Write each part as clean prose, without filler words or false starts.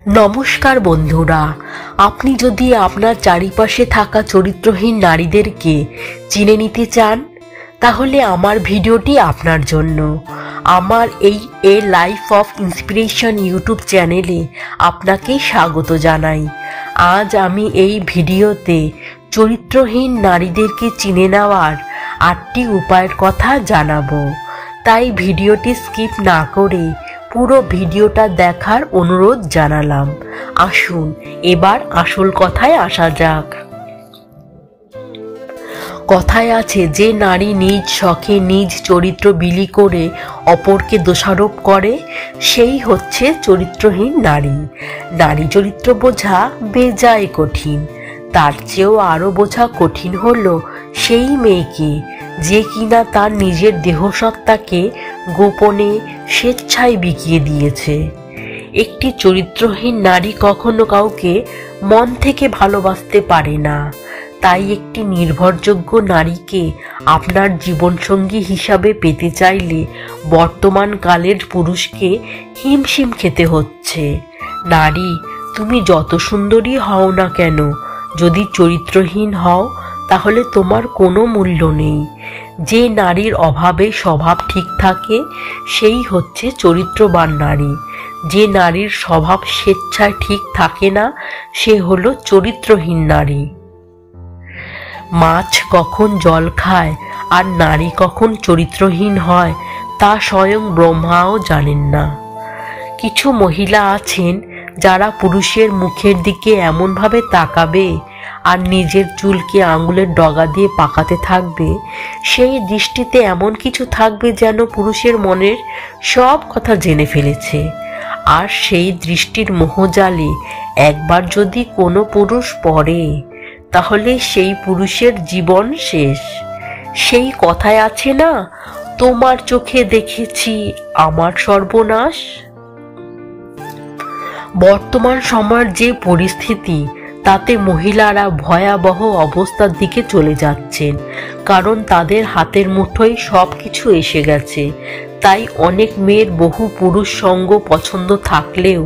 নমস্কার বন্ধুরা, আপনি যদি আপনার চারিপাশে থাকা চরিত্রহীন নারীদেরকে চিনে নিতে চান তাহলে আমার ভিডিওটি আপনার জন্য। আমার এই এ লাইফ অফ ইন্সপিরেশন ইউটিউব চ্যানেলে আপনাকে স্বাগত জানাই। আজ আমি এই ভিডিওতে চরিত্রহীন নারীদেরকে চিনে নেওয়ার 8টি উপায়ের কথা জানাবো, তাই ভিডিওটি স্কিপ না করে পুরো ভিডিওটা দেখার অনুরোধ জানালাম। আসুন এবার আসল কথায় আসা যাক। কথায় আছে, যে নারী নিজ শখে নিজ চরিত্র বিলি করে অপরকে দোষারোপ করে সেই হচ্ছে চরিত্রহীন নারী। নারী চরিত্র বোঝা বেজায় কঠিন, তার চেয়েও আরও বোঝা কঠিন হলো সেই মেয়েকে যে কিনা তার নিজের দেহসত্তাকে গোপনে স্বেচ্ছায় বিকিয়ে দিয়েছে। একটি চরিত্রহীন নারী কখনো কাউকে মন থেকে ভালোবাসতে পারে না, তাই একটি নির্ভরযোগ্য নারীকে আপনার জীবনসঙ্গী হিসাবে পেতে চাইলে বর্তমান কালের পুরুষকে হিমশিম খেতে হচ্ছে। নারী, তুমি যত সুন্দরী হও না কেন, যদি চরিত্রহীন হও তাহলে তোমার কোনো মূল্য নেই। যে নারীর অভাবে স্বভাব ঠিক থাকে সেই হচ্ছে চরিত্রবান নারী। যে নারীর স্বভাব স্বেচ্ছায় ঠিক থাকে না সে হলো চরিত্রহীন নারী। মাছ কখন জল খায় আর নারী কখন চরিত্রহীন হয় তা স্বয়ং ব্রহ্মাও জানেন না। কিছু মহিলা আছেন যারা পুরুষের মুখের দিকে এমনভাবে তাকাবে আর নিজের চুলকে আঙুলের ডগা দিয়ে পাকাতে থাকবে, সেই দৃষ্টিতে এমন কিছু থাকবে যেন পুরুষের মনের সব কথা জেনে ফেলেছে। আর সেই দৃষ্টির মোহজালে একবার যদি কোনো পুরুষ পড়ে তাহলে সেই পুরুষের জীবন শেষ। সেই কথায় আছে না, তোমার চোখে দেখেছি আমার সর্বনাশ। বর্তমান সময়ের যে পরিস্থিতি তাতে মহিলারা ভয়াবহ অবস্থার দিকে চলে যাচ্ছেন, কারণ তাদের হাতের মুঠোয় সব কিছু এসে গেছে। তাই অনেক মেয়ের বহু পুরুষ সঙ্গ পছন্দ থাকলেও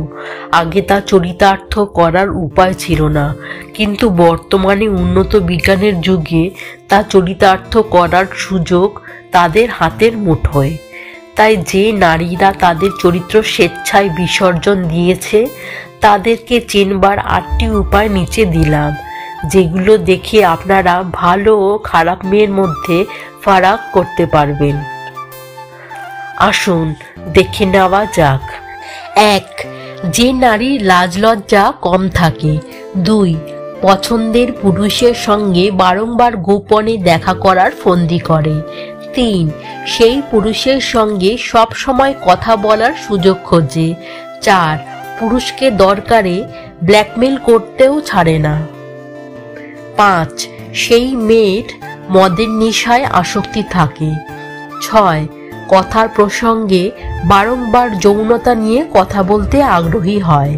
আগে তা চরিতার্থ করার উপায় ছিল না, কিন্তু বর্তমানে উন্নত বিজ্ঞানের যুগে তা চরিতার্থ করার সুযোগ তাদের হাতের মুঠোয়। তাই যে নারীরা তাদের চরিত্র স্বেচ্ছায় বিসর্জন দিয়েছে তাদেরকে চেনবার 8টি উপায় নিচে দিলাম, যেগুলো দেখে আপনারা ভালো ও খারাপ মেয়ের মধ্যে ফারাক করতে পারবেন। আসুন দেখে নেওয়া যাক। 1. যে নারীর লাজ লজ্জা কম থাকে। 2. পছন্দের পুরুষের সঙ্গে বারংবার গোপনে দেখা করার ফন্দি করে। 3. সেই পুরুষের সঙ্গে সব সময় কথা বলার সুযোগ খোঁজে। 4. পুরুষকে দরকারে ব্ল্যাকমেল করতেও ছাড়ে না। 5. সেই মেয়ের মদের নেশায় আসক্তি থাকে। 6. কথার প্রসঙ্গে বারংবার যৌনতা নিয়ে কথা বলতে আগ্রহী হয়।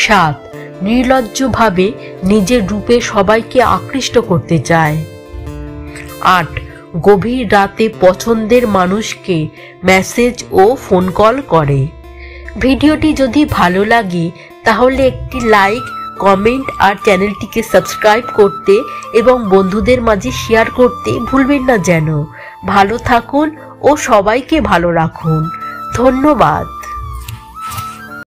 7. নির্লজ্জভাবে নিজের রূপে সবাইকে আকৃষ্ট করতে চায়। 8. গভীর রাতে পছন্দের মানুষকে মেসেজ ও ফোন কল করে। ভিডিওটি যদি ভালো লাগে তাহলে একটি লাইক, কমেন্ট আর চ্যানেলটিকে সাবস্ক্রাইব করতে এবং বন্ধুদের মাঝে শেয়ার করতে ভুলবেন না যেন। ভালো থাকুন ও সবাইকে ভালো রাখুন। ধন্যবাদ।